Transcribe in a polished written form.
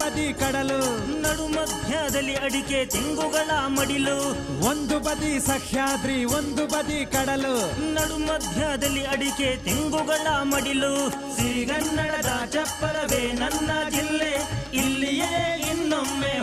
ಬದಿ ಕಡಲು, ನಡು ಮಧ್ಯದಲ್ಲಿ ಅಡಿಕೆ ತೆಂಗುಗಳ ಮಡಿಲು. ಒಂದು ಬದಿ ಸಹ್ಯಾದ್ರಿ ಒಂದು ಬದಿ ಕಡಲು, ನಡು ಮಧ್ಯದಲ್ಲಿ ಅಡಿಕೆ ತೆಂಗುಗಳ ಮಡಿಲು. ಸಿರಿಗನ್ನಡದ ಚಪ್ಪರವೇ ನನ್ನ ಜಿಲ್ಲೆ, ಇಲ್ಲಿಯೇ ಇನ್ನೊಮ್ಮೆ